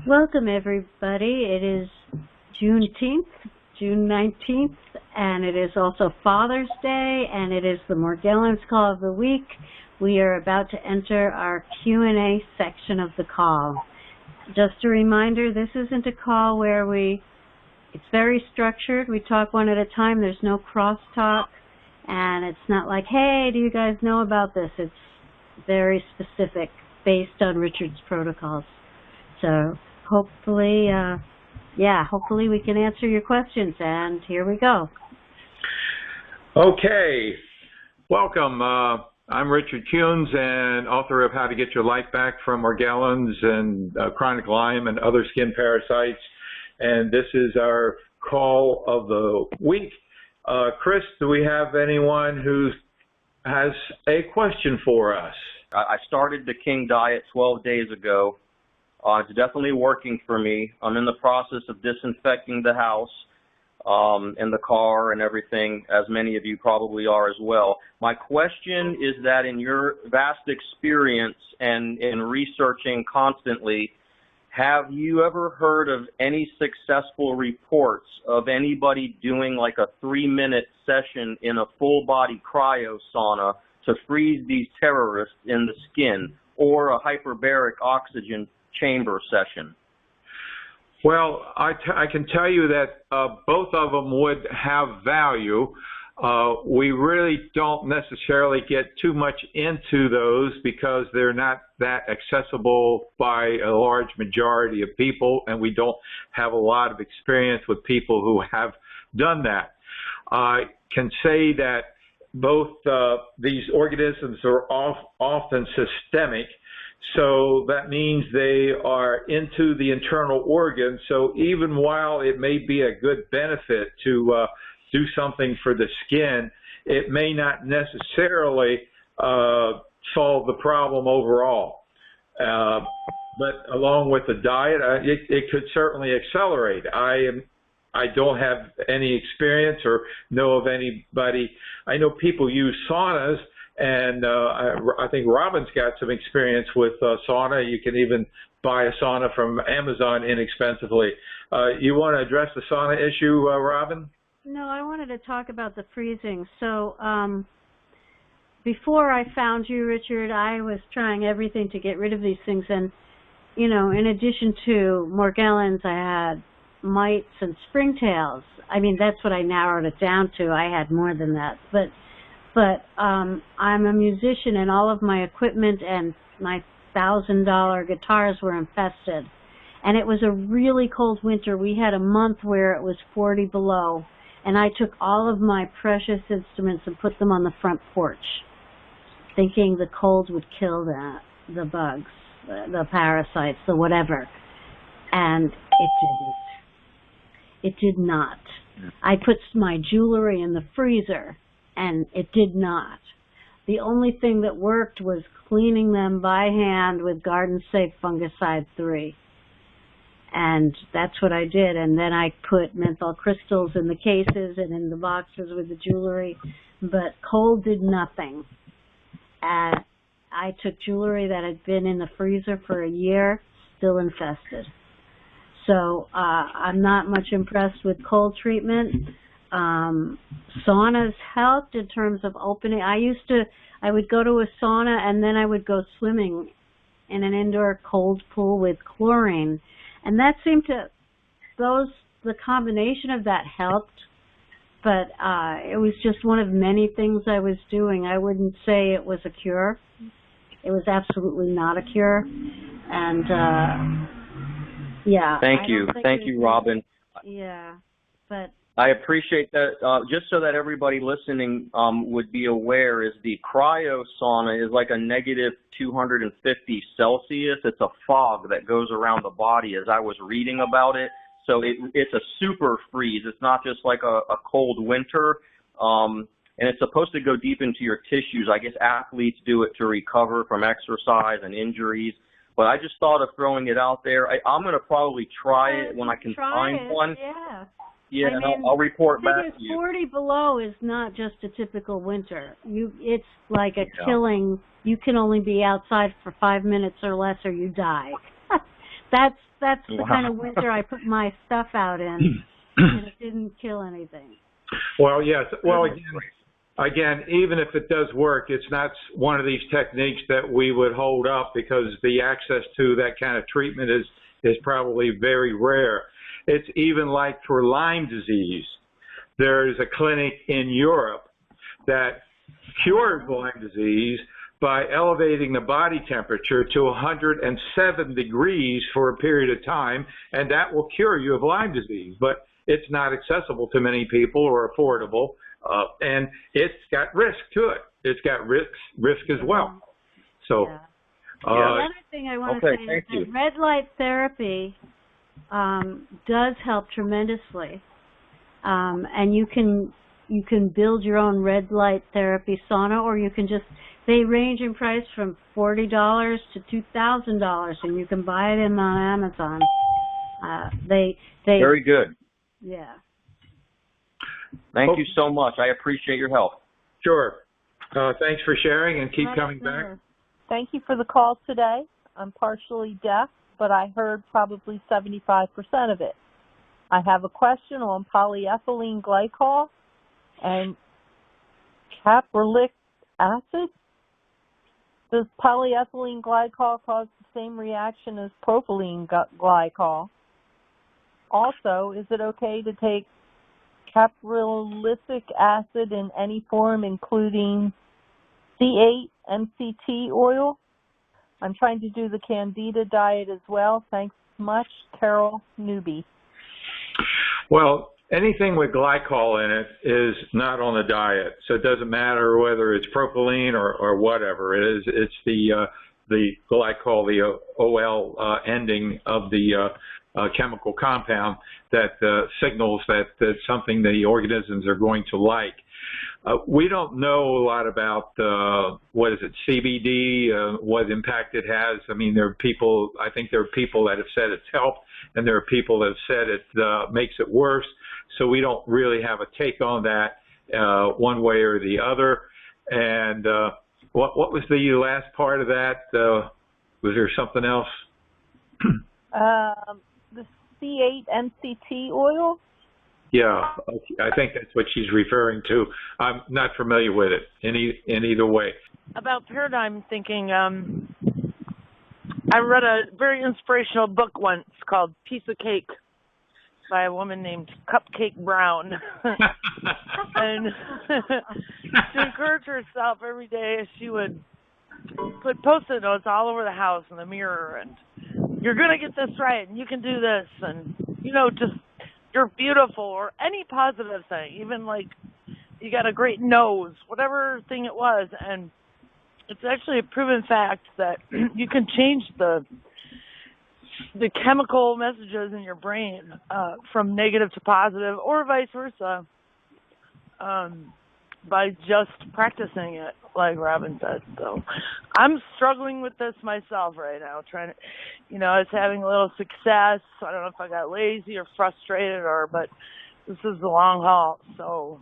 Welcome, everybody. It is June 19th, and it is also Father's Day, and it is the Morgellons Call of the Week. We are about to enter our Q&A section of the call. Just a reminder, this isn't a call where it's very structured. We talk one at a time. There's no crosstalk, and it's not like, hey, do you guys know about this? It's very specific based on Richard's protocols. So hopefully we can answer your questions, and here we go. Okay, welcome. I'm Richard Kuhns, and author of How to Get Your Life Back from Morgellons and Chronic Lyme and Other Skin Parasites. And this is our call of the week. Chris, do we have anyone who has a question for us? I started the King Diet 12 days ago. It's definitely working for me. I'm in the process of disinfecting the house and the car and everything, as many of you probably are as well. My question is that in your vast experience and in researching constantly, have you ever heard of any successful reports of anybody doing like a 3-minute session in a full-body cryo sauna to freeze these terrorists in the skin, or a hyperbaric oxygen chamber session? Well, I can tell you that both of them would have value. We really don't necessarily get too much into those because they're not that accessible by a large majority of people, and we don't have a lot of experience with people who have done that. I can say that both these organisms are often systemic, so that means they are into the internal organs. So even while it may be a good benefit to do something for the skin, it may not necessarily solve the problem overall. But along with the diet, it could certainly accelerate. I don't have any experience or know of anybody. I know people use saunas, and I think Robin's got some experience with sauna. You can even buy a sauna from Amazon inexpensively. You want to address the sauna issue, Robin? No, I wanted to talk about the freezing. So before I found you, Richard, I was trying everything to get rid of these things. And, you know, in addition to Morgellons, I had mites and springtails. I mean, that's what I narrowed it down to. I had more than that. But I'm a musician, and all of my equipment and my $1,000 guitars were infested. And it was a really cold winter. We had a month where it was 40 below. And I took all of my precious instruments and put them on the front porch, thinking the cold would kill the bugs, the parasites, the whatever. And it didn't. It did not. I put my jewelry in the freezer, and it did not. The only thing that worked was cleaning them by hand with Garden Safe Fungicide 3. And that's what I did. And then I put menthol crystals in the cases and in the boxes with the jewelry. But cold did nothing. And I took jewelry that had been in the freezer for a year, still infested. So I'm not much impressed with cold treatment. Saunas helped in terms of opening. I would go to a sauna, and then I would go swimming in an indoor cold pool with chlorine. And that seemed to, the combination of that helped, but it was just one of many things I was doing. I wouldn't say it was a cure. It was absolutely not a cure. And, yeah. Thank you, Robin. Yeah, but I appreciate that. Just so that everybody listening would be aware, is the cryo sauna is like a negative 250 Celsius. It's a fog that goes around the body, as I was reading about it. So it's a super freeze. It's not just like a cold winter. And it's supposed to go deep into your tissues. I guess athletes do it to recover from exercise and injuries. But I just thought of throwing it out there. I'm going to probably try it when I can find one. Yeah. Yeah, I mean, I'll report back to you. 40 below is not just a typical winter. It's like a killing. You can only be outside for 5 minutes or less, or you die. That's the kind of winter I put my stuff out in, and it didn't kill anything. Well, yes. Well, again, even if it does work, it's not one of these techniques that we would hold up because the access to that kind of treatment is probably very rare. It's even like for Lyme disease. There's a clinic in Europe that cured Lyme disease by elevating the body temperature to 107 degrees for a period of time, and that will cure you of Lyme disease. But it's not accessible to many people or affordable, and it's got risk to it. It's got risk as well. So, another thing I want to say is that red light therapy does help tremendously, and you can build your own red light therapy sauna, or you can they range in price from $40 to $2,000, and you can buy them on Amazon. They very good. Yeah. Thank you so much. I appreciate your help. Sure. Thanks for sharing, and keep coming back. Thank you for the call today. I'm partially deaf, but I heard probably 75% of it. I have a question on polyethylene glycol and caprylic acid. Does polyethylene glycol cause the same reaction as propylene glycol? Also, is it okay to take caprylic acid in any form, including C8 MCT oil? I'm trying to do the Candida diet as well. Thanks much, Carol Newby. Well, anything with glycol in it is not on the diet, so it doesn't matter whether it's propylene or whatever it is. It's the glycol, the OL ending of the chemical compound that signals that that's something the organisms are going to like. We don't know a lot about CBD, what impact it has. I mean, I think there are people that have said it's helped, and there are people that have said it makes it worse. So we don't really have a take on that one way or the other. And what was the last part of that? Was there something else? The C8 MCT oil? Yeah, I think that's what she's referring to. I'm not familiar with it in either way. About paradigm thinking, I read a very inspirational book once called Piece of Cake by a woman named Cupcake Brown. And to encourage herself every day, she would put Post-it notes all over the house in the mirror, and you're going to get this right, and you can do this, and, just you're beautiful, or any positive thing, even like you got a great nose, whatever thing it was. And it's actually a proven fact that you can change the chemical messages in your brain from negative to positive, or vice versa, by just practicing it, like Robin said. So I'm struggling with this myself right now, trying to, I was having a little success. I don't know if I got lazy or frustrated, but this is the long haul. So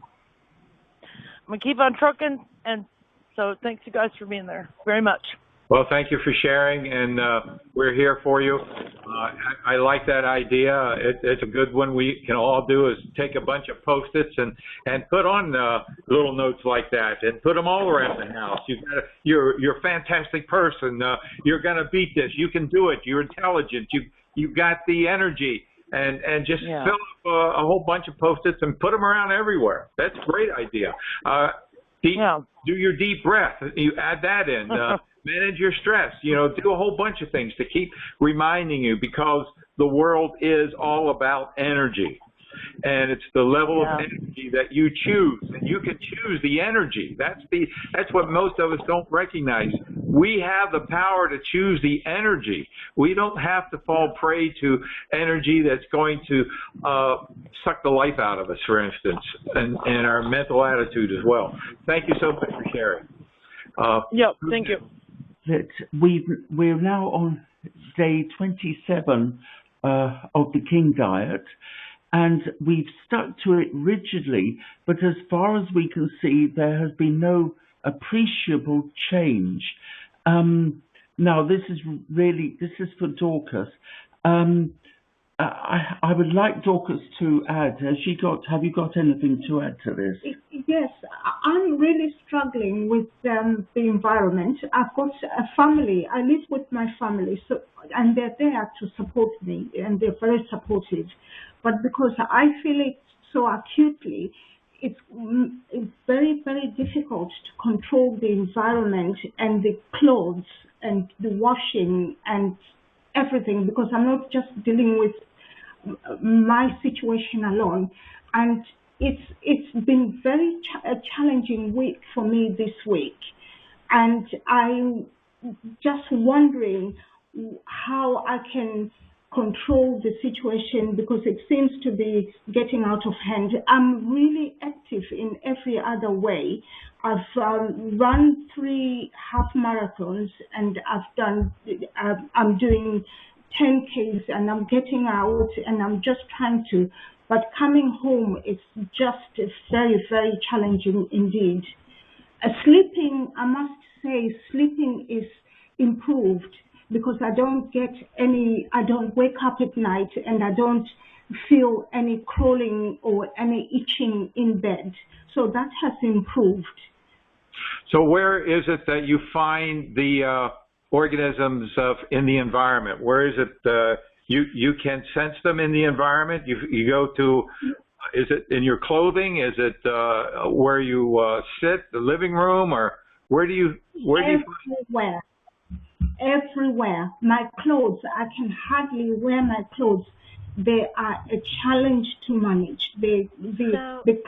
I'm going to keep on trucking, and so thanks you guys for being there very much. Well, thank you for sharing, and we're here for you. I like that idea. It's a good one. We can all do is take a bunch of Post-its and put on little notes like that, and put them all around the house. You're a fantastic person. You're going to beat this. You can do it. You're intelligent. You've got the energy, and just fill up a whole bunch of Post-its and put them around everywhere. That's a great idea. Do your deep breath. You add that in. Manage your stress. Do a whole bunch of things to keep reminding you, because the world is all about energy. And it's the level of energy that you choose, and you can choose the energy. That's what most of us don't recognize. We have the power to choose the energy. We don't have to fall prey to energy that's going to suck the life out of us, for instance, and our mental attitude as well. Thank you so much for sharing. Thank you. We're now on day 27 of the King Diet, and we've stuck to it rigidly, but as far as we can see, there has been no appreciable change. Now, this is for Dorcas. I would like Dorcas to add. Have you got anything to add to this? Yes, I'm really struggling with the environment. I've got a family. I live with my family, and they're there to support me, and they're very supportive. But because I feel it so acutely, it's very, very difficult to control the environment and the clothes and the washing and everything, because I'm not just dealing with my situation alone, and it's been a challenging week for me this week, and I'm just wondering how I can control the situation, because it seems to be getting out of hand. I'm really active in every other way. I've run 3 half marathons, and I'm doing 10Ks, and I'm getting out, and I'm just trying to, but coming home is just very, very challenging indeed. Sleeping, I must say, sleeping is improved, because I don't wake up at night, and I don't feel any crawling or any itching in bed. So that has improved. So where is it that you find the organisms in the environment? Where is it you can sense them in the environment? You go to, is it in your clothing? Is it where you sit, the living room, or where do you Everywhere. Everywhere. My clothes, I can hardly wear my clothes. They are a challenge to manage. The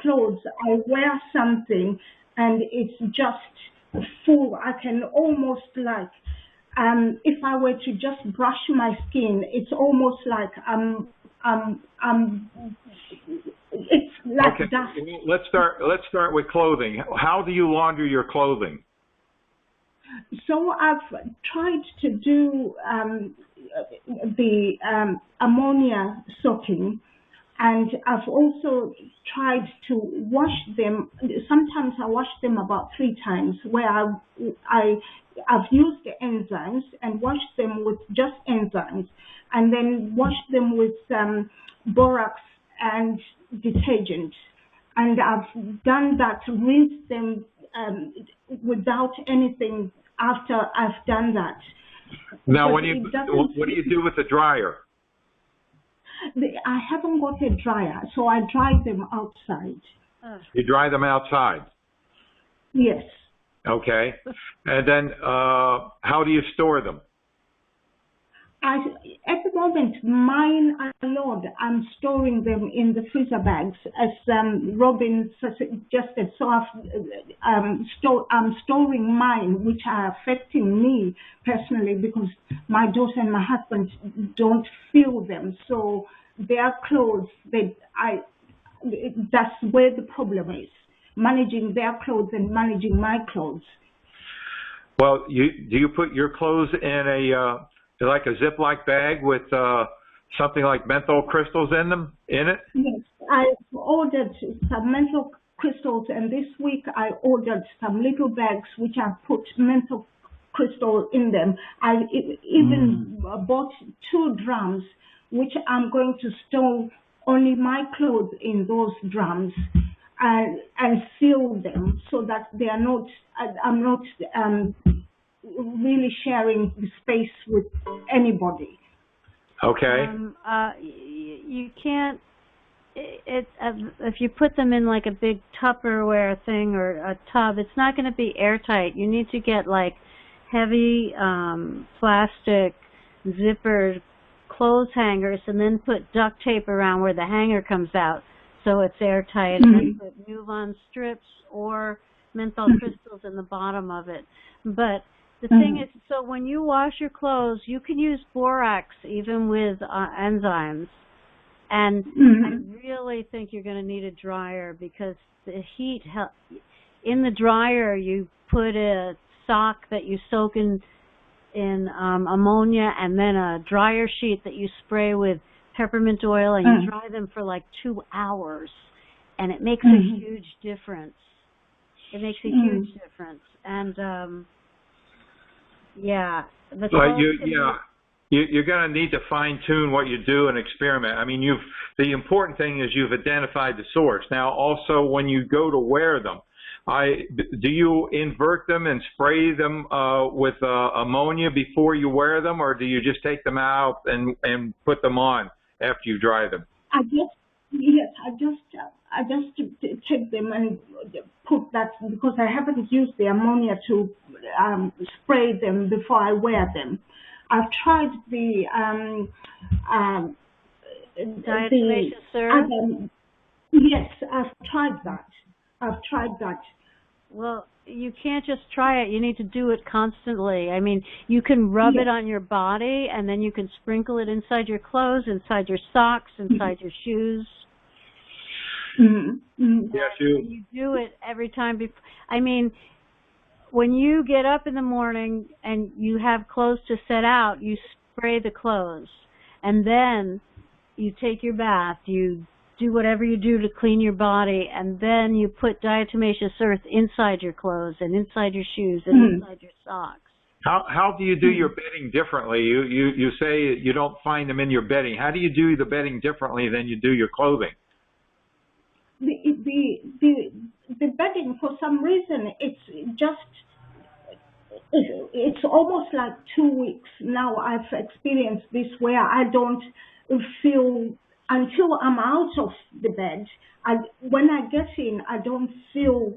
clothes, I wear something and it's just full. I can almost if I were to just brush my skin, it's almost like it's like okay. dust. Let's start with clothing. How do you launder your clothing? So I've tried to do the ammonia soaking, and I've also tried to wash them. Sometimes I wash them about 3 times, where I've used the enzymes and washed them with just enzymes, and then washed them with borax and detergent. And I've done that, rinsed them without anything after I've done that. Now, what do you do with the dryer? I haven't got a dryer, so I dry them outside. You dry them outside? Yes. Okay. And then how do you store them? At the moment, mine alone, I'm storing them in the freezer bags, as Robin suggested. So I'm storing mine, which are affecting me personally, because my daughter and my husband don't feel them. So their clothes, that's where the problem is, managing their clothes and managing my clothes. Well, do you put your clothes in like a Ziploc bag with something like menthol crystals in it? Yes, I ordered some menthol crystals, and this week I ordered some little bags which I put menthol crystal in them. I even bought 2 drums, which I'm going to store only my clothes in those drums, and seal them so that they are not. I'm not really sharing the space with anybody. Okay. You can't. If you put them in like a big Tupperware thing or a tub, it's not going to be airtight. You need to get like heavy plastic zippered clothes hangers, and then put duct tape around where the hanger comes out so it's airtight, and then put Nuvon strips or menthol crystals in the bottom of it. But the thing is, so when you wash your clothes, you can use borax even with enzymes. And I really think you're going to need a dryer, because the heat, in the dryer, you put a sock that you soak in ammonia, and then a dryer sheet that you spray with peppermint oil, and you dry them for like 2 hours. And it makes a huge difference. It makes a huge difference. And, yeah. you're going to need to fine tune what you do and experiment. I mean, the important thing is you've identified the source. Now, also when you go to wear them, do you invert them and spray them with ammonia before you wear them, or do you just take them out and put them on after you dry them? I just take them and put that, because I haven't used the ammonia to spray them before I wear them. I've tried the diatomaceous syrup. Yes, I've tried that. Well, you can't just try it. You need to do it constantly. I mean, you can rub it on your body, and then you can sprinkle it inside your clothes, inside your socks, inside your shoes. Yes, you do it every time. I mean, when you get up in the morning and you have clothes to set out, you spray the clothes, and then you take your bath. You do whatever you do to clean your body, and then you put diatomaceous earth inside your clothes and inside your shoes and inside your socks. How do you do your bedding differently? You say you don't find them in your bedding. How do you do the bedding differently than you do your clothing? The bedding, for some reason, it's almost like 2 weeks now. I've experienced this where I don't feel, until I'm out of the bed, when I get in, I don't feel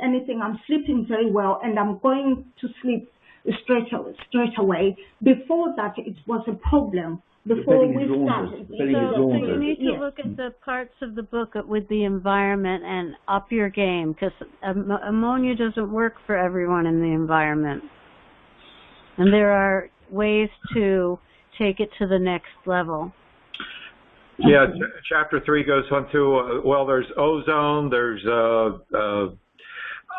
anything. I'm sleeping very well, and I'm going to sleep straight away. Before that, it was a problem. Before we started. So you need to look at the parts of the book with the environment and up your game, because ammonia doesn't work for everyone in the environment. And there are ways to take it to the next level. Yeah, chapter 3 goes on to, there's ozone, there's,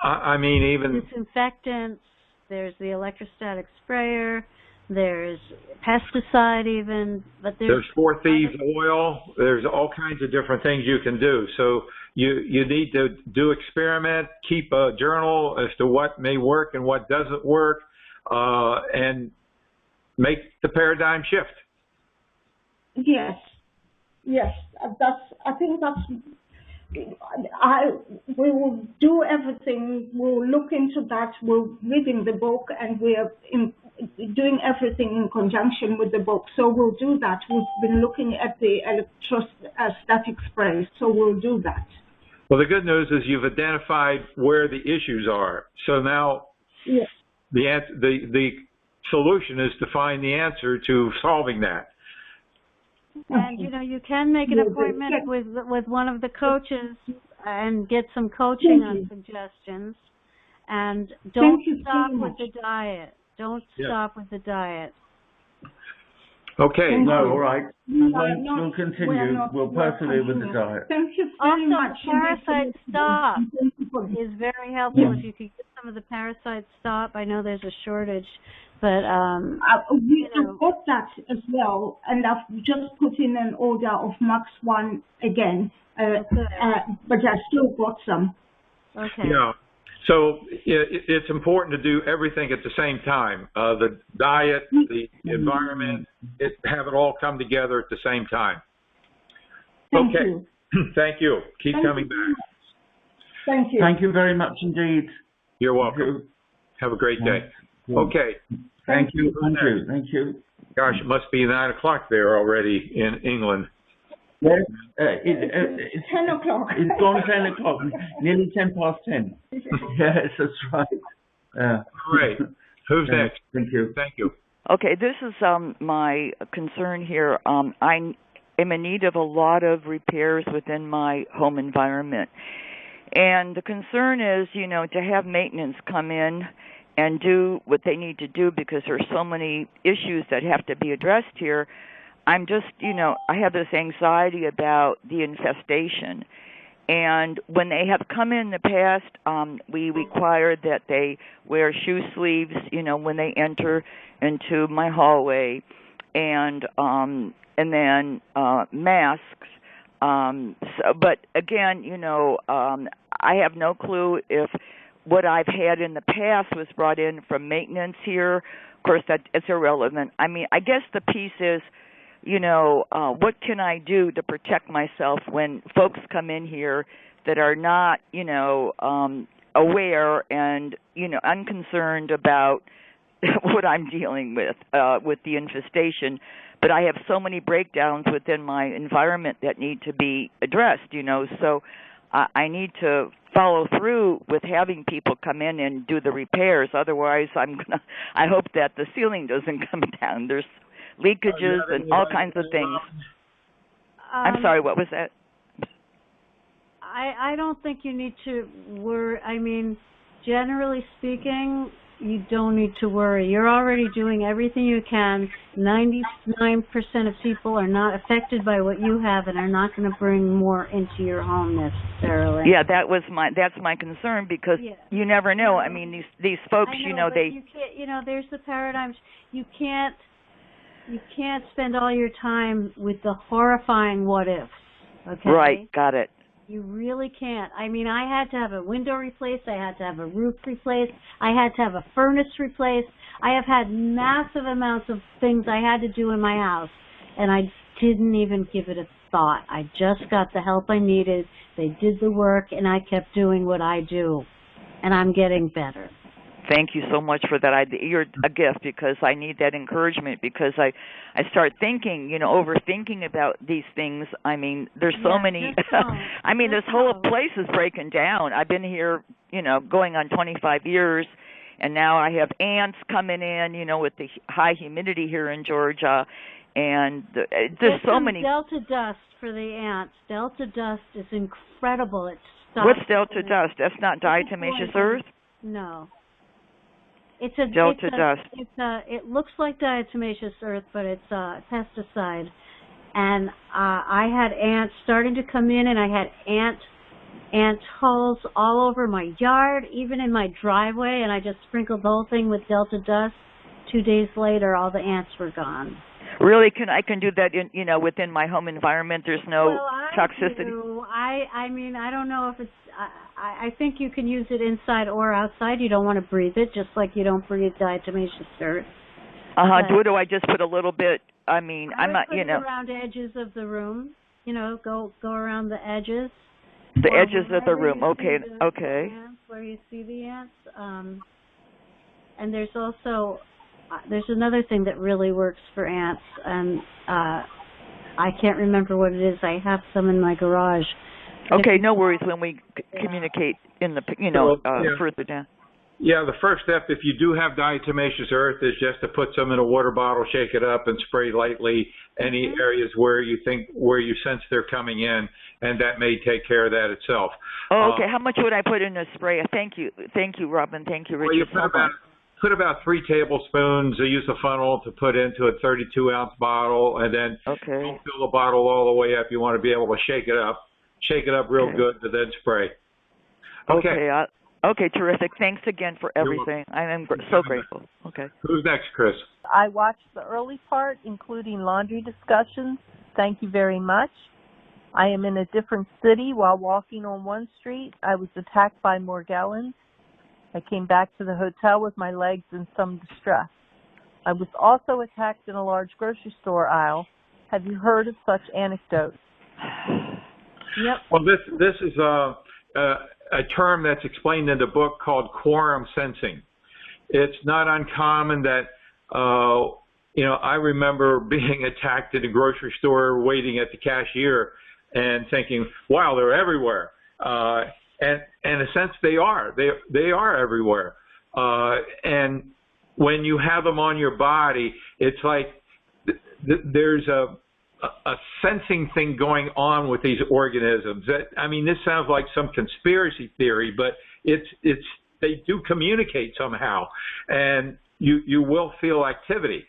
even disinfectants, there's the electrostatic sprayer, there's pesticide even, but there's 4 Thieves oil, there's all kinds of different things you can do. So you need to do experiment, keep a journal as to what may work and what doesn't work, and make the paradigm shift. Yes. We will do everything. We'll look into that. We're reading the book, and we're doing everything in conjunction with the book. So we'll do that. We've been looking at the electrostatic spray, so we'll do that. Well, the good news is you've identified where the issues are. So now the solution is to find the answer to solving that. And you can make an appointment with one of the coaches and get some coaching on suggestions. And don't stop with the diet. Don't stop with the diet. Okay. No, all right. We'll continue. We'll persevere with the diet. Thank you very much. Also, Parasite Stop is very helpful. If you could get some of the Parasite Stop, I know there's a shortage, but I've got that as well, and I've just put in an order of Max 1 again, but I still got some. Okay. Yeah. So it's important to do everything at the same time. The diet, the environment, have it all come together at the same time. Thank you. Thank you. Keep coming back. Thank you. Thank you very much indeed. You're welcome. Have a great day. Okay. Thank you. Thank you. Gosh, it must be 9 o'clock there already in England. Yes, it's 10 o'clock. It's gone 10 o'clock, nearly 10 past 10. Yes, that's right. All right. Who's next? Thank you. Thank you. Okay, this is my concern here. I am in need of a lot of repairs within my home environment. And the concern is, to have maintenance come in and do what they need to do, because there's so many issues that have to be addressed here. I'm just, I have this anxiety about the infestation. And when they have come in the past, we require that they wear shoe sleeves, when they enter into my hallway, and then masks. But again, I have no clue if what I've had in the past was brought in from maintenance here. Of course, that it's irrelevant. I mean, I guess the piece is, what can I do to protect myself when folks come in here that are not, aware and, unconcerned about what I'm dealing with the infestation. But I have so many breakdowns within my environment that need to be addressed, so I need to follow through with having people come in and do the repairs. Otherwise, I hope that the ceiling doesn't come down. There's leakages and all kinds of things. I'm sorry, what was that? I don't think you need to worry. I mean, generally speaking, you don't need to worry. You're already doing everything you can. 99% of people are not affected by what you have and are not going to bring more into your home necessarily. Yeah, that's my concern, because you never know. I mean, these folks, you can't, there's the paradigms. You can't spend all your time with the horrifying what ifs. Okay. Right, got it. You really can't. I mean, I had to have a window replaced. I had to have a roof replaced. I had to have a furnace replaced. I have had massive amounts of things I had to do in my house, and I didn't even give it a thought. I just got the help I needed. They did the work, and I kept doing what I do, and I'm getting better. Thank you so much for that. You're a gift, because I need that encouragement, because I start thinking, overthinking about these things. I mean, there's so many. I mean, this whole place is breaking down. I've been here, going on 25 years, and now I have ants coming in, with the high humidity here in Georgia, and there's so many. Delta dust for the ants. Delta dust is incredible. It stops. What's Delta dust? That's not diatomaceous earth? No. It's Delta dust. It looks like diatomaceous earth, but it's a pesticide. And I had ants starting to come in, and I had ant holes all over my yard, even in my driveway, and I just sprinkled the whole thing with Delta dust. 2 days later, all the ants were gone. Really, I can do that within my home environment? There's no toxicity? I mean, I don't know if it's. I think you can use it inside or outside. You don't want to breathe it, just like you don't breathe diatomaceous earth. Do I just put a little bit? I mean, I'm not, around edges of the room. Go around the edges. The edges of the room. Okay. Ants, where you see the ants. And there's also there's another thing that really works for ants, and I can't remember what it is. I have some in my garage. Okay, no worries when we communicate in the, further down. Yeah, the first step, if you do have diatomaceous earth, is just to put some in a water bottle, shake it up, and spray lightly any areas where you sense they're coming in, and that may take care of that itself. Oh, okay. How much would I put in a spray? Thank you, Robin. Thank you, Richard. Well, put about 3 tablespoons. Use a funnel to put into a 32-ounce bottle, and then don't fill the bottle all the way up. You want to be able to shake it up. Shake it up real good, and then spray. Okay. Okay, terrific. Thanks again for everything. I am so grateful. Okay. Who's next, Chris? I watched the early part, including laundry discussions. Thank you very much. I am in a different city. While walking on one street, I was attacked by Morgellons. I came back to the hotel with my legs in some distress. I was also attacked in a large grocery store aisle. Have you heard of such anecdotes? Yep. Well, this is a term that's explained in the book called quorum sensing. It's not uncommon that, I remember being attacked in a grocery store waiting at the cashier and thinking, wow, they're everywhere. And in a sense, they are. They are everywhere. And when you have them on your body, it's like there's a sensing thing going on with these organisms. This sounds like some conspiracy theory, but they do communicate somehow, and you will feel activity.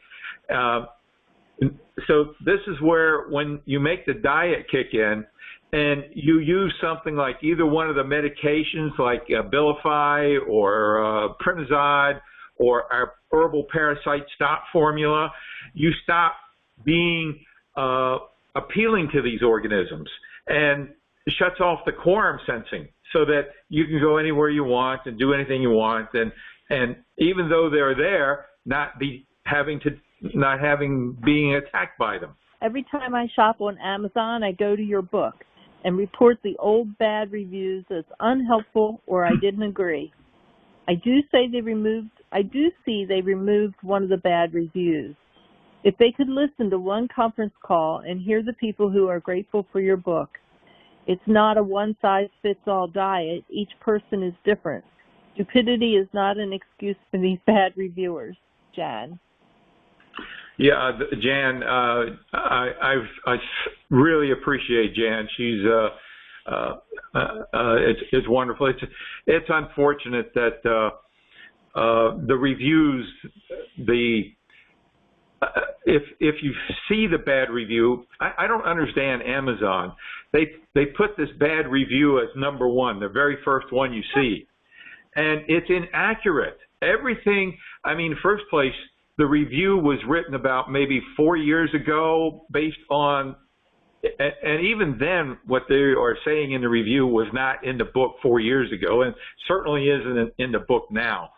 So this is where, when you make the diet kick in, and you use something like either one of the medications, like Abilify or Primazide or our herbal parasite stop formula, you stop being appealing to these organisms, and shuts off the quorum sensing. so that you can go anywhere you want and do anything you want, and even though they're there, not being attacked by them. Every time I shop on Amazon, I go to your book and report the old bad reviews as unhelpful or I didn't agree. I do see they removed one of the bad reviews. If they could listen to one conference call and hear the people who are grateful for your book, it's not a one-size-fits-all diet. Each person is different. Stupidity is not an excuse for these bad reviewers. Jan. Yeah, Jan, I really appreciate Jan. She's it's wonderful. It's unfortunate that the reviews, if you see the bad review, I don't understand Amazon. They put this bad review as number one, the very first one you see, and it's inaccurate. Everything. I mean, first place, the review was written about maybe 4 years ago, based on, and even then, what they are saying in the review was not in the book 4 years ago, and certainly isn't in the book now.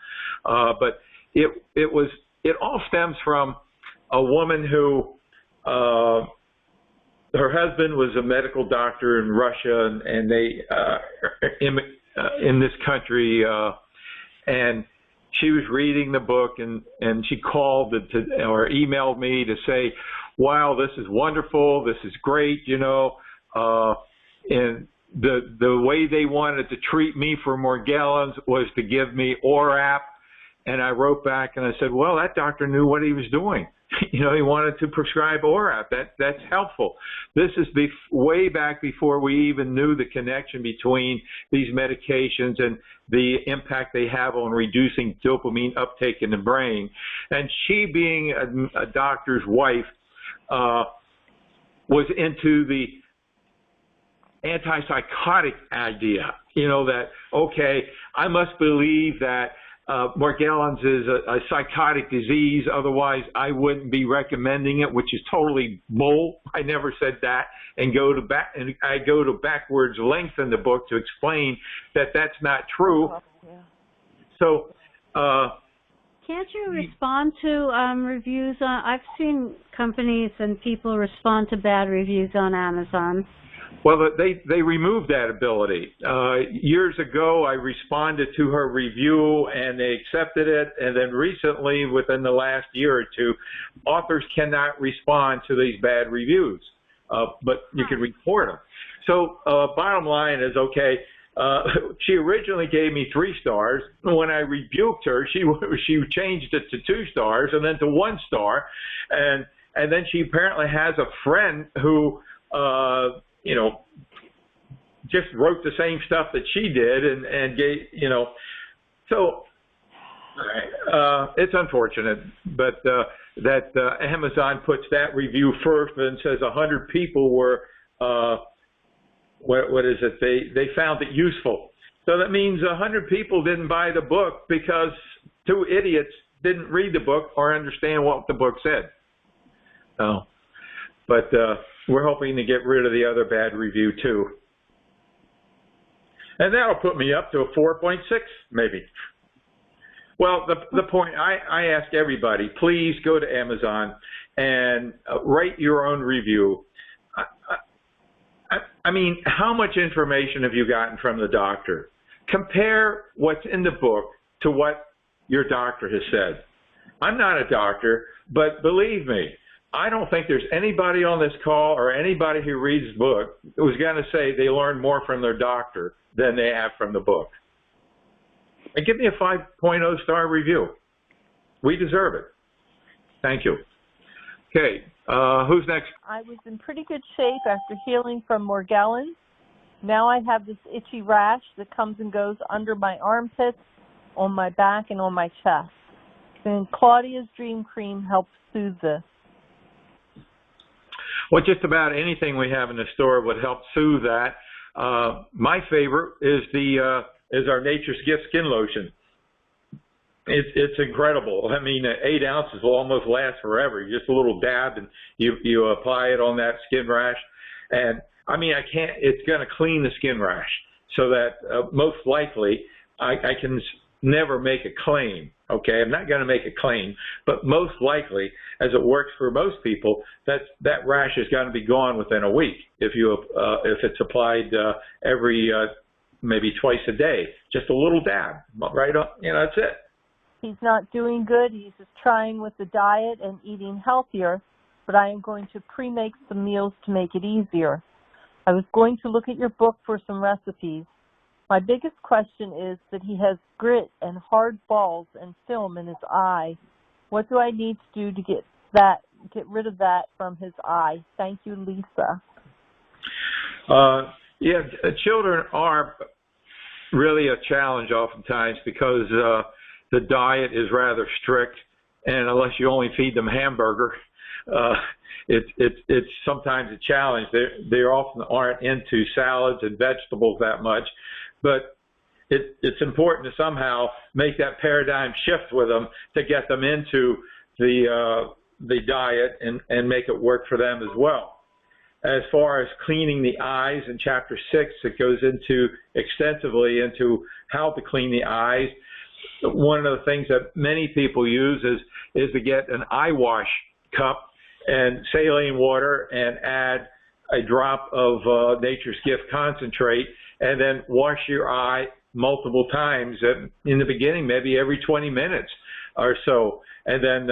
But it all stems from a woman who, her husband was a medical doctor in Russia, and they in this country, and she was reading the book, and she called or emailed me to say, wow, this is wonderful, this is great, you know, and the way they wanted to treat me for Morgellons was to give me ORAP, and I wrote back and I said, well, that doctor knew what he was doing. You know, he wanted to prescribe ORAP. That's helpful. This is way back before we even knew the connection between these medications and the impact they have on reducing dopamine uptake in the brain. And she, being a doctor's wife, was into the antipsychotic idea. You know, that, okay, I must believe that Morgellons is a psychotic disease, otherwise I wouldn't be recommending it, which is totally bull. I never said that, and I go to backwards length in the book to explain that that's not true. So, can't you respond to reviews on? I've seen companies and people respond to bad reviews on Amazon. Well, they removed that ability. Years ago, I responded to her review, and they accepted it. And then recently, within the last year or two, authors cannot respond to these bad reviews, but you can report them. So bottom line is, okay, she originally gave me 3 stars. When I rebuked her, she changed it to 2 stars and then to 1 star. And then she apparently has a friend who, you know, just wrote the same stuff that she did and gave, you know, so it's unfortunate, but that Amazon puts that review first and says 100 people were, what is it? They found it useful. So that means 100 people didn't buy the book because 2 idiots didn't read the book or understand what the book said. So, but we're hoping to get rid of the other bad review too. And that'll put me up to a 4.6 maybe. Well, the point, I ask everybody, please go to Amazon and write your own review. I mean, how much information have you gotten from the doctor? Compare what's in the book to what your doctor has said. I'm not a doctor, but believe me, I don't think there's anybody on this call or anybody who reads the book who's going to say they learned more from their doctor than they have from the book. And give me a 5.0 star review. We deserve it. Thank you. Okay, who's next? I was in pretty good shape after healing from Morgellons. Now I have this itchy rash that comes and goes under my armpits, on my back, and on my chest. And Claudia's Dream Cream helps soothe this. Well, just about anything we have in the store would help soothe that. My favorite is our Nature's Gift skin lotion. It's incredible. I mean, 8 ounces will almost last forever. Just a little dab, and you apply it on that skin rash, and I mean, it's going to clean the skin rash. so that most likely I can never make a claim. Okay, I'm not going to make a claim, but most likely, as it works for most people, that rash is going to be gone within a week if it's applied every maybe twice a day, just a little dab, right on, that's it. He's not doing good. He's just trying with the diet and eating healthier, but I am going to pre-make some meals to make it easier. I was going to look at your book for some recipes. My biggest question is that he has grit and hard balls and film in his eye. What do I need to do to get rid of that from his eye? Thank you, Lisa. Yeah, children are really a challenge oftentimes because the diet is rather strict, and unless you only feed them hamburger, it's sometimes a challenge. They often aren't into salads and vegetables that much, but it's important to somehow make that paradigm shift with them to get them into the diet and make it work for them as well. As far as cleaning the eyes, in Chapter 6, it goes extensively into how to clean the eyes. One of the things that many people use is to get an eye wash cup and saline water and add a drop of Nature's Gift concentrate, and then wash your eye multiple times. In the beginning, maybe every 20 minutes or so, and then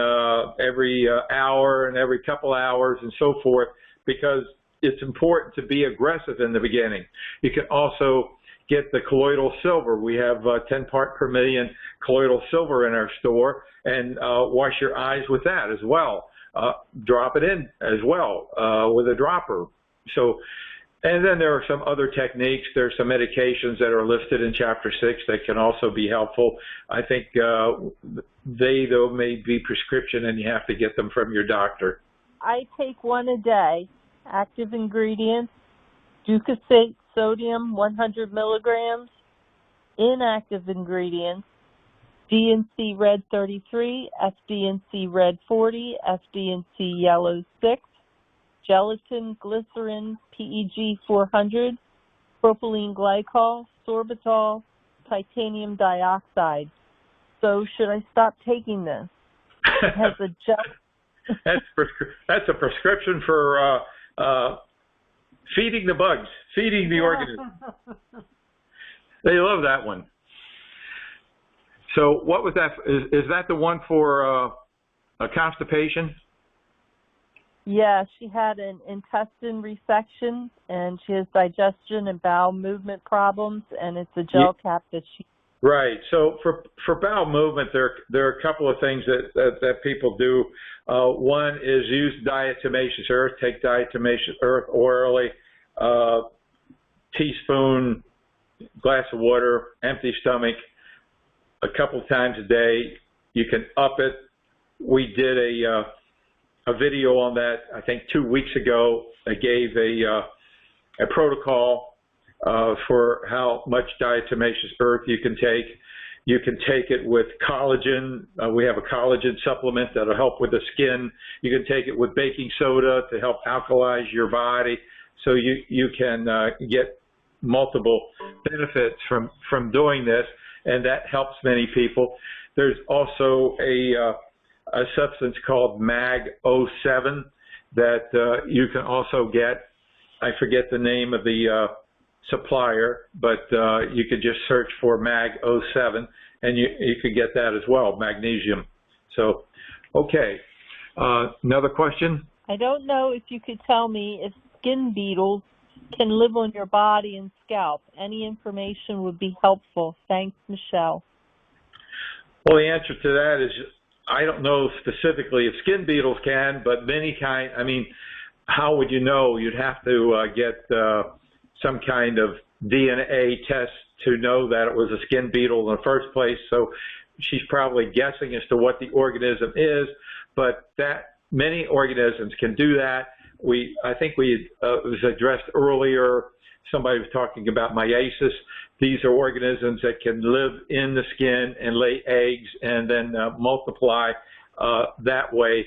every hour and every couple hours and so forth, because it's important to be aggressive in the beginning. You can also get the colloidal silver. We have 10 parts per million colloidal silver in our store, and wash your eyes with that as well. Drop it in as well with a dropper. So, and then there are some other techniques. There's some medications that are listed in Chapter 6 that can also be helpful. I think they, though, may be prescription, and you have to get them from your doctor. I take one a day. Active ingredients: Ducosate sodium 100 milligrams. Inactive ingredients: DNC red 33, FDNC red 40, FDNC yellow 6, gelatin, glycerin, PEG 400, propylene glycol, sorbitol, titanium dioxide. So should I stop taking this? It has a gel. That's a prescription for feeding the bugs, feeding the organism. They love that one. So what was that? Is that the one for constipation? Yeah, she had an intestine resection, and she has digestion and bowel movement problems, and it's a gel cap that she... Right. So for bowel movement, there are a couple of things that people do. One is use diatomaceous earth. Take diatomaceous earth orally, teaspoon, glass of water, empty stomach, a couple times a day. You can up it. We did a video on that, I think 2 weeks ago. I gave a protocol for how much diatomaceous earth you can take. You can take it with collagen. We have a collagen supplement that'll help with the skin. You can take it with baking soda to help alkalize your body. So you can get multiple benefits from doing this, and that helps many people. There's also a substance called Mag-07 that you can also get. I forget the name of the supplier, but you could just search for Mag-07 and you could get that as well, magnesium. So, okay. Another question? I don't know if you could tell me if skin beetles can live on your body and scalp. Any information would be helpful. Thanks, Michelle. Well, the answer to that is I don't know specifically if skin beetles can, but many kind, I mean, how would you know? You'd have to get some kind of DNA test to know that it was a skin beetle in the first place. So she's probably guessing as to what the organism is, but that many organisms can do that. I think it was addressed earlier. Somebody was talking about myiasis. These are organisms that can live in the skin and lay eggs and then multiply that way.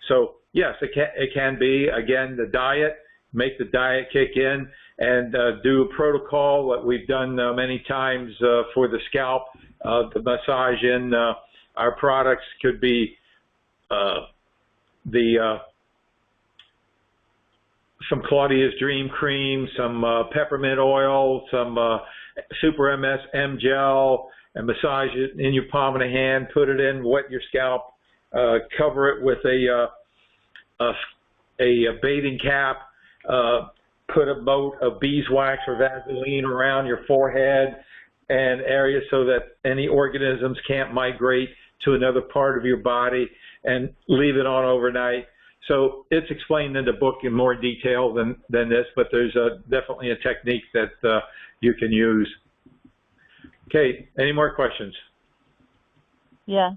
So yes, it can be. Again, the diet make the diet kick in, and do a protocol that we've done many times for the scalp. The massage in our products could be some Claudia's Dream Cream, some peppermint oil, some Super MS Gel, and massage it in your palm of the hand, put it in, wet your scalp, cover it with a bathing cap, put a moat of beeswax or Vaseline around your forehead and areas so that any organisms can't migrate to another part of your body, and leave it on overnight. So it's explained in the book in more detail than this, but there's definitely a technique that you can use. Okay, any more questions? Yeah.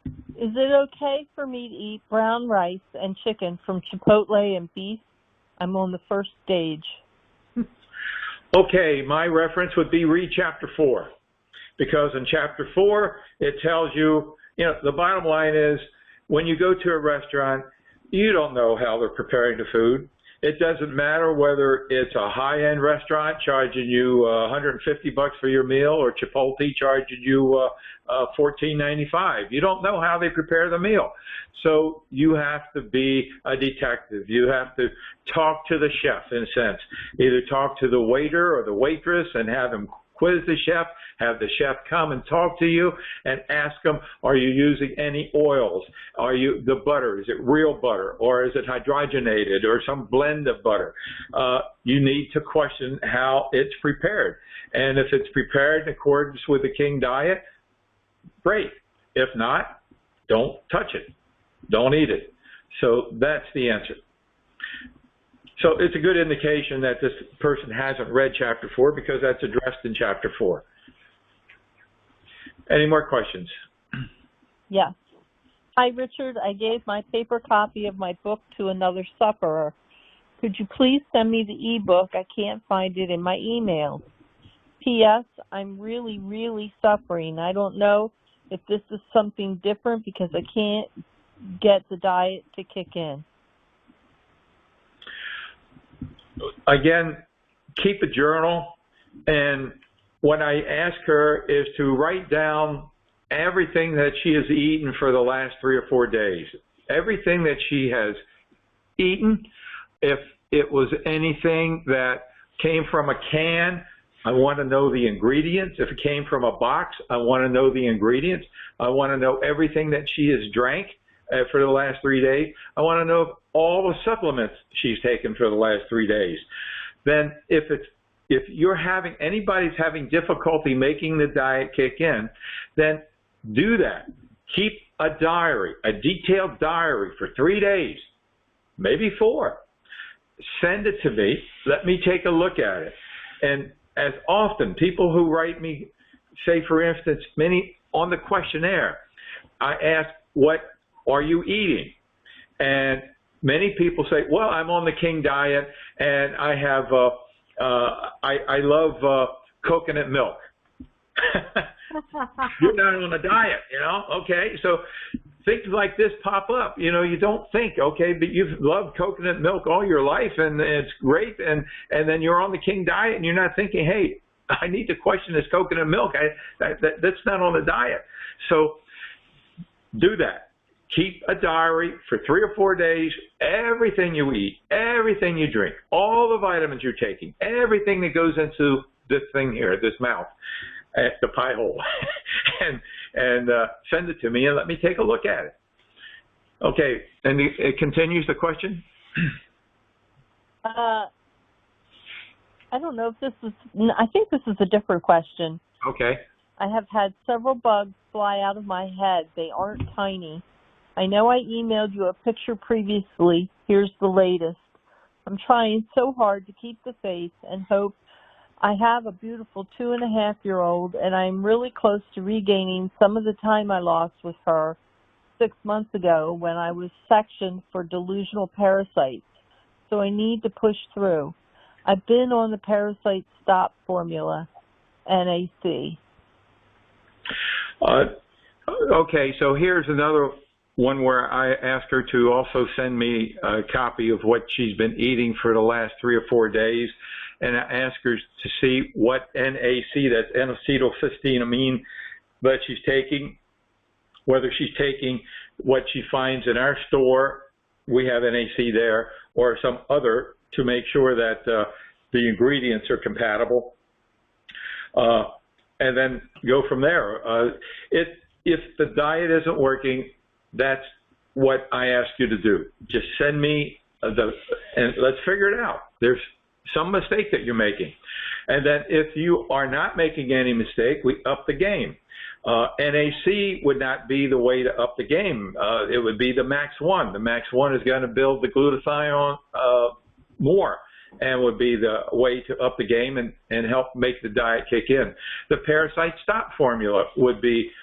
Is it okay for me to eat brown rice and chicken from Chipotle and beef? I'm on the first stage. Okay, my reference would be read chapter 4, because in chapter 4 it tells you, the bottom line is when you go to a restaurant, you don't know how they're preparing the food. It doesn't matter whether it's a high-end restaurant charging you $150 for your meal or Chipotle charging you $14.95. You don't know how they prepare the meal. So you have to be a detective. You have to talk to the chef, in a sense. Either talk to the waiter or the waitress and have them quiz the chef, have the chef come and talk to you and ask them, are you using any oils? Are you, the butter, is it real butter, or is it hydrogenated or some blend of butter? You need to question how it's prepared. And if it's prepared in accordance with the King diet, great. If not, don't touch it. Don't eat it. So that's the answer. So it's a good indication that this person hasn't read chapter 4, because that's addressed in chapter 4. Any more questions? Yes. Hi, Richard. I gave my paper copy of my book to another sufferer. Could you please send me the ebook? I can't find it in my email. P.S. I'm really, really suffering. I don't know if this is something different because I can't get the diet to kick in. Again, keep a journal, and what I ask her is to write down everything that she has eaten for the last 3 or 4 days. Everything that she has eaten. If it was anything that came from a can, I want to know the ingredients. If it came from a box, I want to know the ingredients. I want to know everything that she has drank for the last 3 days. I want to know all the supplements she's taken for the last 3 days. Then if anybody's having difficulty making the diet kick in, then do that. Keep a diary, a detailed diary for 3 days, maybe 4. Send it to me. Let me take a look at it. And as often, people who write me, say for instance, many on the questionnaire, I ask, what are you eating? And many people say, well, I'm on the King diet and I have, I love coconut milk. You're not on a diet, okay? So things like this pop up. You don't think, okay, but you've loved coconut milk all your life and it's great, and then you're on the King diet and you're not thinking, hey, I need to question this coconut milk. That's not on the diet. So do that. Keep a diary for 3 or 4 days, everything you eat, everything you drink, all the vitamins you're taking, everything that goes into this thing here, this mouth, the pie hole, and send it to me and let me take a look at it. Okay, and it continues the question? I don't know if this is, I think this is a different question. Okay. I have had several bugs fly out of my head. They aren't tiny. I know I emailed you a picture previously. Here's the latest. I'm trying so hard to keep the faith and hope. I have a beautiful 2.5-year-old, and I'm really close to regaining some of the time I lost with her 6 months ago when I was sectioned for delusional parasites. So I need to push through. I've been on the Parasite Stop formula, NAC. Okay, so here's another one where I asked her to also send me a copy of what she's been eating for the last 3 or 4 days, and I asked her to see what NAC, that's N-acetylcysteamine, that she's taking, whether she's taking what she finds in our store, we have NAC there, or some other, to make sure that the ingredients are compatible, and then go from there. If the diet isn't working, that's what I ask you to do. Just send me and let's figure it out. There's some mistake that you're making. And then if you are not making any mistake, we up the game. NAC would not be the way to up the game. It would be the Max 1. The Max 1 is going to build the glutathione more, and would be the way to up the game and help make the diet kick in. The Parasite Stop formula would be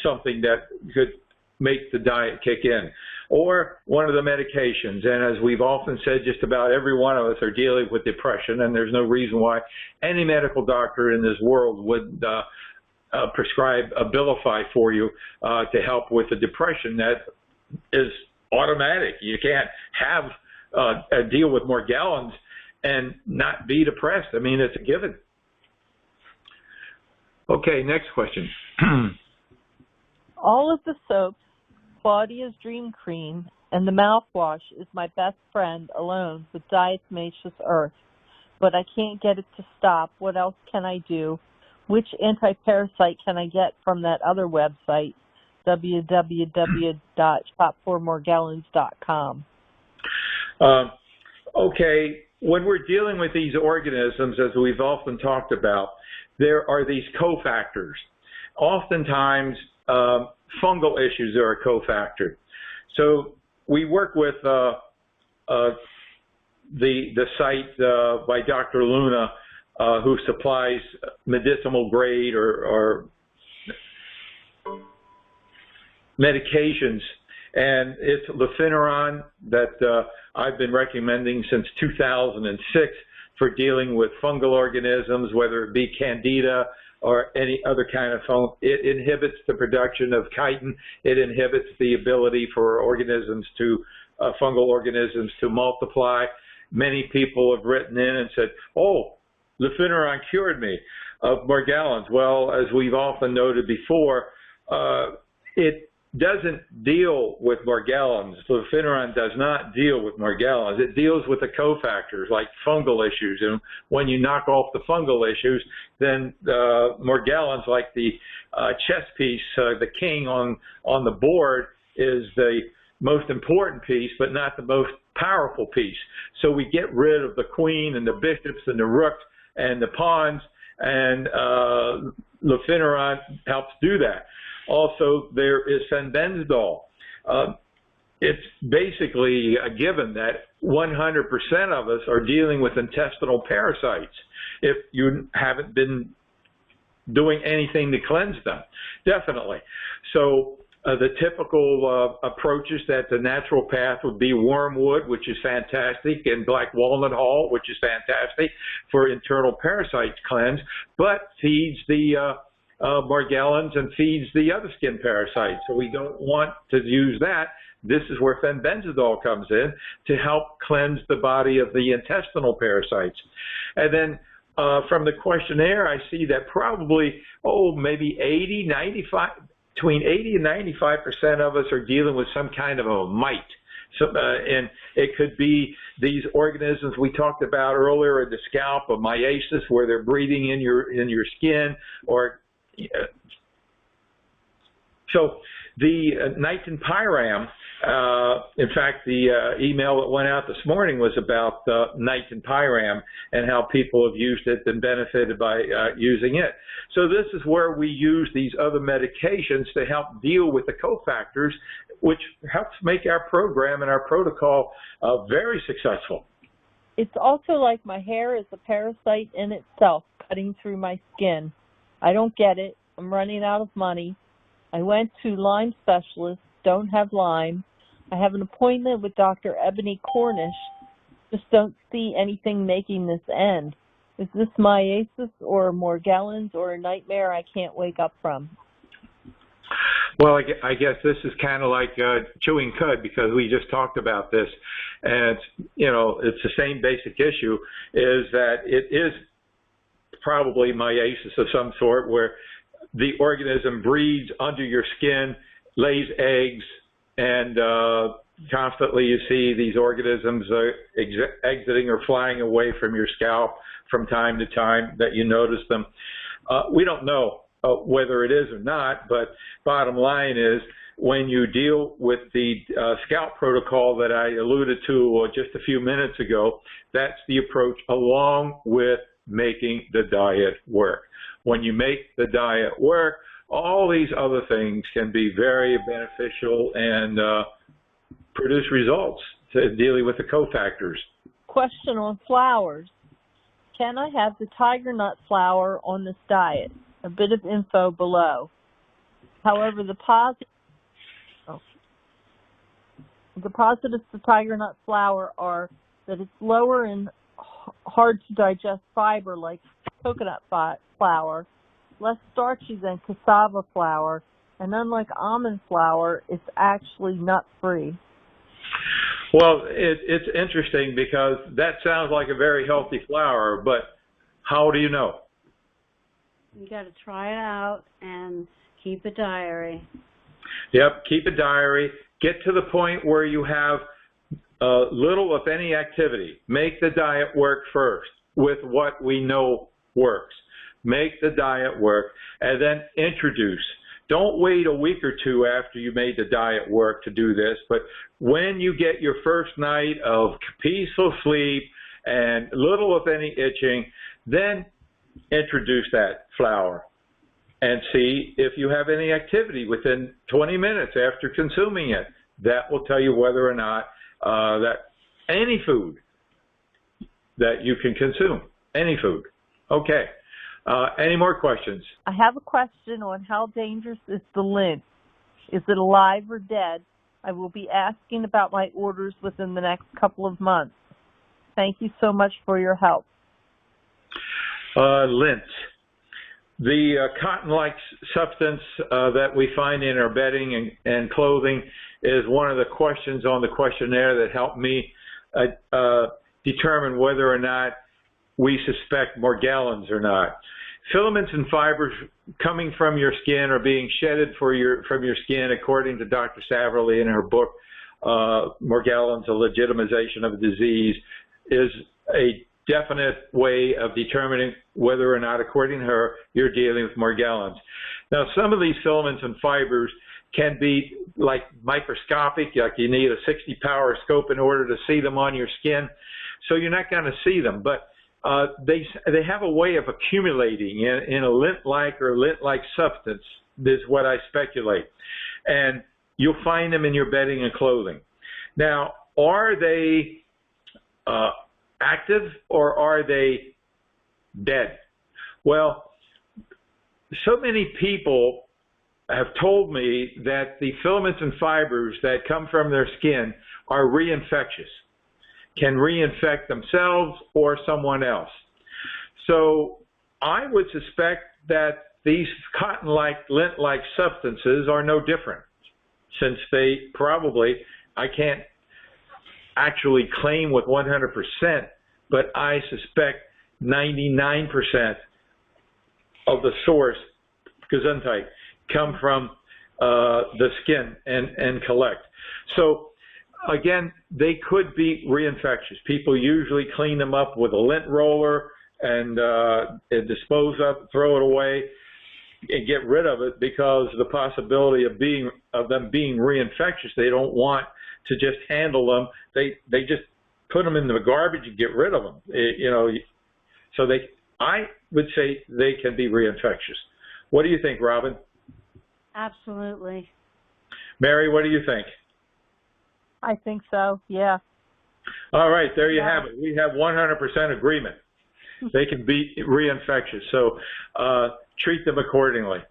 something that could make the diet kick in, or one of the medications. And as we've often said, just about every one of us are dealing with depression, and there's no reason why any medical doctor in this world would prescribe Abilify for you to help with the depression. That is automatic. You can't have a deal with Morgellons and not be depressed. I mean, it's a given. Okay, next question. All of the soaps, Claudia's Dream Cream, and the mouthwash is my best friend alone with diatomaceous earth, but I can't get it to stop. What else can I do? Which anti-parasite can I get from that other website, www.shopformorgellons.com? Okay, when we're dealing with these organisms, as we've often talked about, there are these cofactors. Oftentimes, fungal issues are a cofactor. So we work with the site by Dr. Luna, who supplies medicinal grade or medications, and it's Lufenuron that I've been recommending since 2006 for dealing with fungal organisms, whether it be Candida or any other kind of fungal. It inhibits the production of chitin. It inhibits the ability for organisms to, fungal organisms to multiply. Many people have written in and said, oh, Lufenuron cured me of Morgellons. Well, as we've often noted before, it doesn't deal with Morgellons. Lufenuron does not deal with Morgellons. It deals with the cofactors like fungal issues. And when you knock off the fungal issues, then Morgellons, like the chess piece, the king on the board, is the most important piece, but not the most powerful piece. So we get rid of the queen and the bishops and the rooks and the pawns, and Lufenuron helps do that. Also, there is fenbendazole. It's basically a given that 100% of us are dealing with intestinal parasites if you haven't been doing anything to cleanse them, definitely. So the typical approaches that the natural path would be wormwood, which is fantastic, and black walnut hull, which is fantastic for internal parasite cleanse, but feeds the Morgellons and feeds the other skin parasites. So we don't want to use that. This is where fenbendazole comes in to help cleanse the body of the intestinal parasites. And then from the questionnaire, I see that probably, maybe 95 between 80 and 95% of us are dealing with some kind of a mite. So, and it could be these organisms we talked about earlier in the scalp, a myiasis, where they're breathing in your skin, or so the Nitenpyram. In fact, the email that went out this morning was about Nitenpyram and how people have used it and benefited by using it. So this is where we use these other medications to help deal with the cofactors, which helps make our program and our protocol very successful. It's also like my hair is a parasite in itself, cutting through my skin. I don't get it. I'm running out of money. I went to Lyme specialist, don't have Lyme. I have an appointment with Dr. Ebony Cornish. Just don't see anything making this end. Is this myiasis or Morgellons or a nightmare I can't wake up from? Well, I guess this is kind of like chewing cud, because we just talked about this, and it's the same basic issue, is that it is probably meiosis of some sort, where the organism breeds under your skin, lays eggs, and constantly you see these organisms exiting or flying away from your scalp from time to time that you notice them. We don't know whether it is or not, but bottom line is, when you deal with the Scalp protocol that I alluded to just a few minutes ago, that's the approach, along with making the diet work. When you make the diet work, all these other things can be very beneficial and produce results to dealing with the cofactors. Question on flowers. Can I have the tiger nut flower on this diet? A bit of info below. However, the positives to tiger nut flower are that it's lower in hard to digest fiber like coconut flour, less starchy than cassava flour, and unlike almond flour, it's actually nut-free. Well, it's interesting, because that sounds like a very healthy flour, but how do you know? You got to try it out and keep a diary. Yep, keep a diary. Get to the point where you have little, if any, activity. Make the diet work first with what we know works. Make the diet work, and then introduce. Don't wait a week or two after you made the diet work to do this, but when you get your first night of peaceful sleep and little, if any, itching, then introduce that flour and see if you have any activity within 20 minutes after consuming it. That will tell you whether or not that any food that you can consume, any food. Okay. Any more questions? I have a question on how dangerous is the lint. Is it alive or dead? I will be asking about my orders within the next couple of months. Thank you so much for your help. Lint. The cotton-like substance that we find in our bedding and clothing is one of the questions on the questionnaire that helped me determine whether or not we suspect Morgellons or not. Filaments and fibers coming from your skin are being shedded from your skin, according to Dr. Saverly in her book, Morgellons, A Legitimization of a Disease, is a definite way of determining whether or not, according to her, you're dealing with Morgellons. Now, some of these filaments and fibers can be like microscopic, like you need a 60-power scope in order to see them on your skin, so you're not going to see them, but they have a way of accumulating in a lint-like or lint-like substance, is what I speculate. And you'll find them in your bedding and clothing. Now, are they active or are they dead? Well, so many people have told me that the filaments and fibers that come from their skin are reinfectious, can reinfect themselves or someone else. So I would suspect that these cotton-like, lint-like substances are no different, since they probably, I can't actually claim with 100%, but I suspect 99% of the source, Gesundheit, come from the skin and collect. So again, they could be reinfectious. People usually clean them up with a lint roller and dispose of, throw it away, and get rid of it, because the possibility of them being reinfectious, they don't want to just handle them. They just put them in the garbage and get rid of them. So I would say they can be reinfectious. What do you think, Robin? Absolutely. Mary, what do you think? I think so, yeah. All right, there you have it. We have 100% agreement. They can be reinfectious, so treat them accordingly.